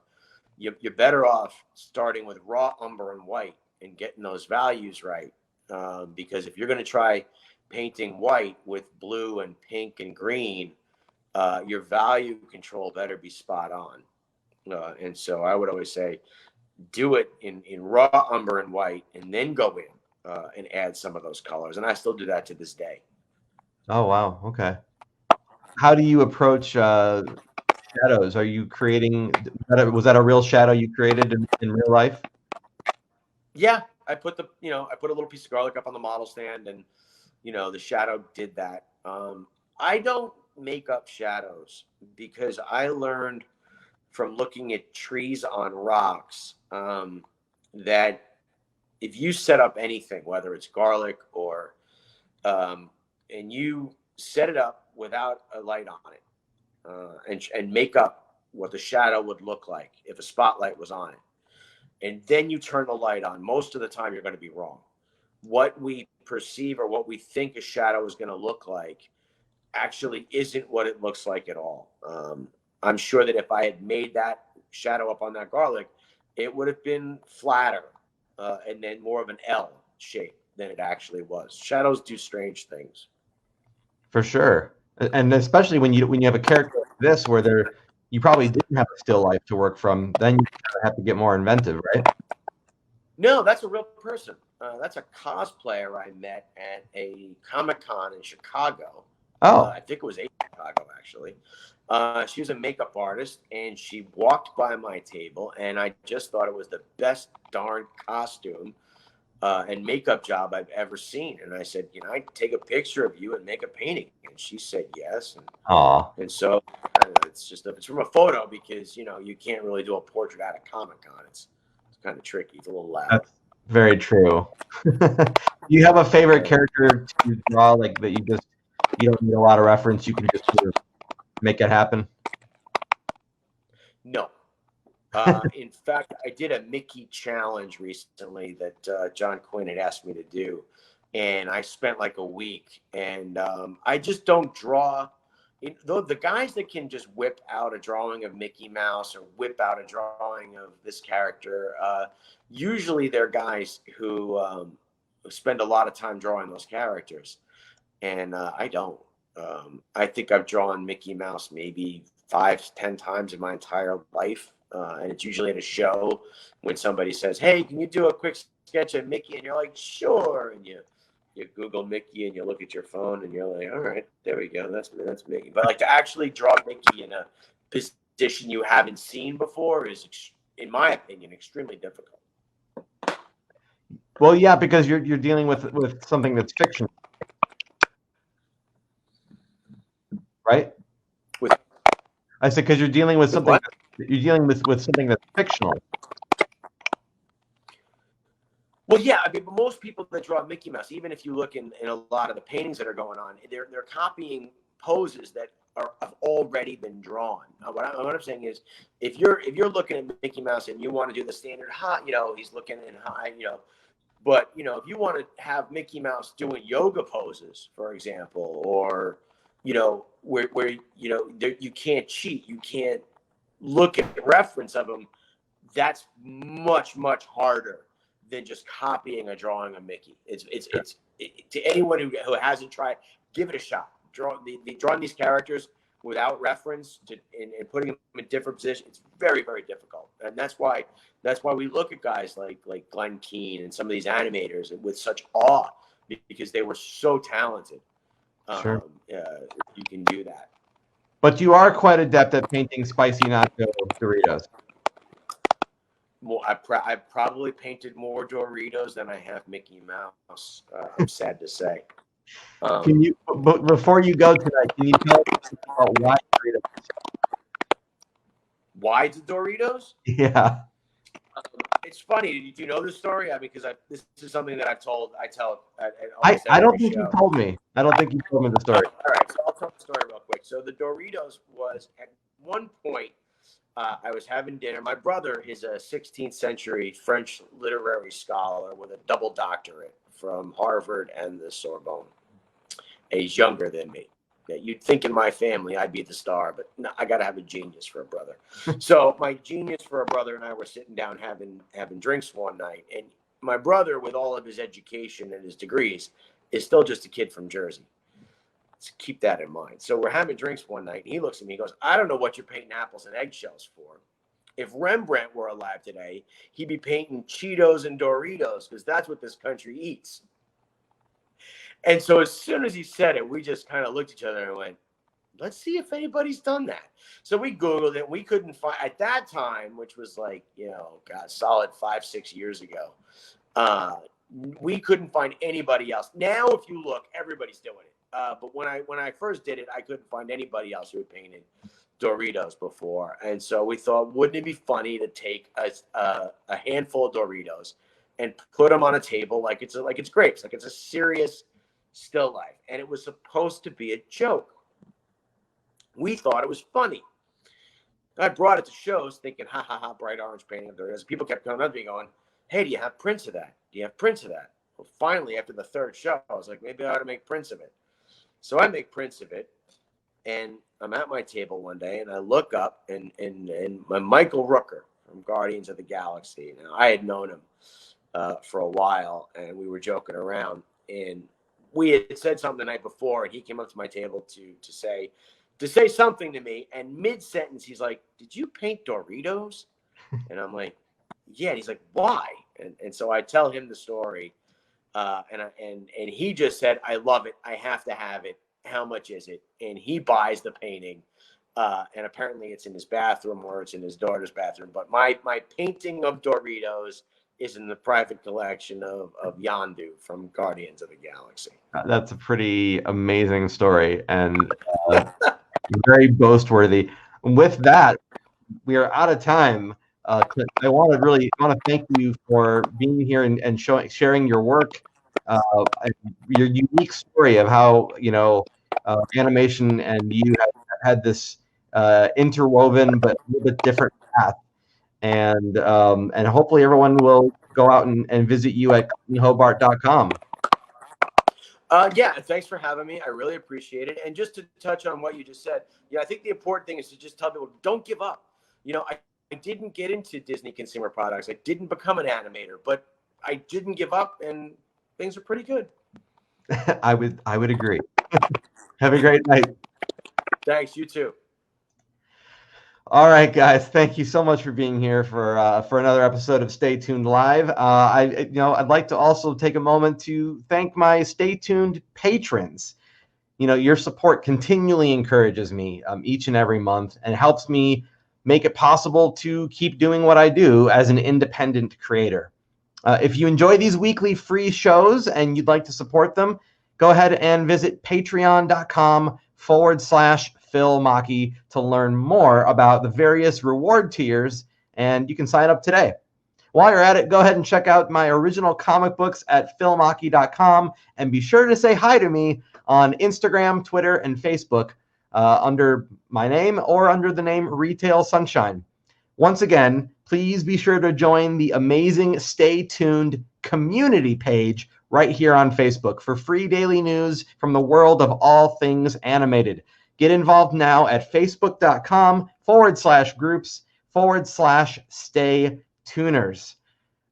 you're better off starting with raw umber and white and getting those values right. Because if you're going to try painting white with blue and pink and green, your value control better be spot on. And so I would always say, do it in raw umber and white, and then go in and add some of those colors. And I still do that to this day. Oh, wow. Okay. How do you approach shadows? Are you creating, was that a real shadow you created in real life? Yeah. I put a little piece of garlic up on the model stand, and, you know, the shadow did that. I don't make up shadows because I learned from looking at trees on rocks that if you set up anything, whether it's garlic or and you set it up without a light on it, and make up what the shadow would look like if a spotlight was on it, and then you turn the light on, most of the time you're going to be wrong. What we perceive or what we think a shadow is going to look like actually isn't what it looks like at all. I'm sure that if I had made that shadow up on that garlic, it would have been flatter and then more of an L shape than it actually was. Shadows do strange things. For sure. And especially when you have a character like this where you probably didn't have a still life to work from, then you kind of have to get more inventive, right? No, that's a real person. That's a cosplayer I met at a Comic-Con in Chicago. Oh, I think it was in Chicago, actually. She was a makeup artist, and she walked by my table, and I just thought it was the best darn costume and makeup job I've ever seen. And I said, you know, I take a picture of you and make a painting. And she said yes. And so it's from a photo because, you know, you can't really do a portrait at a Comic-Con. It's kind of tricky. It's a little loud. That's very true. Do you have a favorite character to draw, like that you don't need a lot of reference, you can just sort of make it happen? No. In fact, I did a Mickey challenge recently that John Quinn had asked me to do, and I spent like a week, and I just don't draw. The guys that can just whip out a drawing of Mickey Mouse or whip out a drawing of this character, usually they're guys who spend a lot of time drawing those characters, and I don't. I think I've drawn Mickey Mouse maybe 5-10 times in my entire life. And it's usually at a show when somebody says, hey, can you do a quick sketch of Mickey? And you're like, sure. And you Google Mickey and you look at your phone and you're like, all right, there we go. That's Mickey. But like to actually draw Mickey in a position you haven't seen before is, in my opinion, extremely difficult. Well, yeah, because you're dealing with something that's fictional, right? I said because you're dealing with something. You're dealing with something that's fictional. Well, yeah, I mean, but most people that draw Mickey Mouse, even if you look in a lot of the paintings that are going on, they're copying poses that have already been drawn. What I'm saying is, if you're looking at Mickey Mouse and you want to do the standard high, he's looking in high, but if you want to have Mickey Mouse doing yoga poses, for example, or where you can't cheat, you can't look at the reference of them. That's much harder than just copying a drawing of Mickey. It's to anyone who hasn't tried, give it a shot. Drawing these characters without reference and putting them in different positions. It's very difficult, and that's why we look at guys like Glenn Keane and some of these animators with such awe, because they were so talented. Sure. You can do that. But you are quite adept at painting spicy nacho Doritos. Well, I probably painted more Doritos than I have Mickey Mouse. I'm sad to say. Can you? But before you go tonight, can you tell us about why Doritos? Why the Doritos? Yeah. It's funny. Do you know this story? I mean, because this is something that I tell. I don't think you told me. I don't think you told me the story. All right, so I'll tell the story real quick. So the Doritos was at one point. I was having dinner. My brother is a 16th century French literary scholar with a double doctorate from Harvard and the Sorbonne. And he's younger than me. You'd think in my family I'd be the star, but no, I got to have a genius for a brother. So my genius for a brother and I were sitting down having drinks one night. And my brother, with all of his education and his degrees, is still just a kid from Jersey. So keep that in mind. So we're having drinks one night, and he looks at me and goes, I don't know what you're painting apples and eggshells for. If Rembrandt were alive today, he'd be painting Cheetos and Doritos, because that's what this country eats. And so as soon as he said it, we just kind of looked at each other and went, let's see if anybody's done that. So we Googled it. We couldn't find, at that time, which was like, solid 5-6 years ago, we couldn't find anybody else. Now, if you look, everybody's doing it. But when I first did it, I couldn't find anybody else who had painted Doritos before. And so we thought, wouldn't it be funny to take a handful of Doritos and put them on a table like it's grapes, like it's a serious still life. And it was supposed to be a joke. We thought it was funny. I brought it to shows thinking, ha, ha, ha, bright orange painting of Doritos. People kept coming up to me going, hey, do you have prints of that? Do you have prints of that? Well, finally, after the third show, I was like, maybe I ought to make prints of it. So I make prints of it, and I'm at my table one day, and I look up, and Michael Rooker from Guardians of the Galaxy. Now, I had known him for a while, and we were joking around, and we had said something the night before, and he came up to my table to say something to me, and mid-sentence, he's like, did you paint Doritos? And I'm like, yeah. And he's like, why? And so I tell him the story. And he just said, I love it. I have to have it. How much is it? And he buys the painting. And apparently it's in his bathroom or it's in his daughter's bathroom. But my painting of Doritos is in the private collection of Yondu from Guardians of the Galaxy. That's a pretty amazing story and very boastworthy. With that, we are out of time. Clint, I want to thank you for being here and sharing your work, your unique story of how animation and you have had this interwoven but a little bit different path, and hopefully everyone will go out and visit you at hobart.com. Yeah, thanks for having me. I really appreciate it. And just to touch on what you just said, I think the important thing is to just tell people, don't give up. I didn't get into Disney consumer products. I didn't become an animator, but I didn't give up, and things are pretty good. I would agree. Have a great night. Thanks. You too. All right, guys. Thank you so much for being here for another episode of Stay Tuned Live. I'd like to also take a moment to thank my Stay Tuned patrons. Your support continually encourages me each and every month and helps me make it possible to keep doing what I do as an independent creator. If you enjoy these weekly free shows and you'd like to support them, go ahead and visit patreon.com/Phil Mackey to learn more about the various reward tiers, and you can sign up today. While you're at it, go ahead and check out my original comic books at philmackey.com, and be sure to say hi to me on Instagram, Twitter, and Facebook under my name or under the name Retail Sunshine. Once again, please be sure to join the amazing Stay Tuned community page right here on Facebook for free daily news from the world of all things animated. Get involved now at facebook.com/groups/Stay Tuners.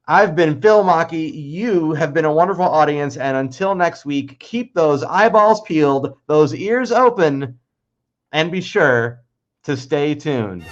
I've been Phil Mackey. You have been a wonderful audience. And until next week, keep those eyeballs peeled, those ears open, and be sure to stay tuned.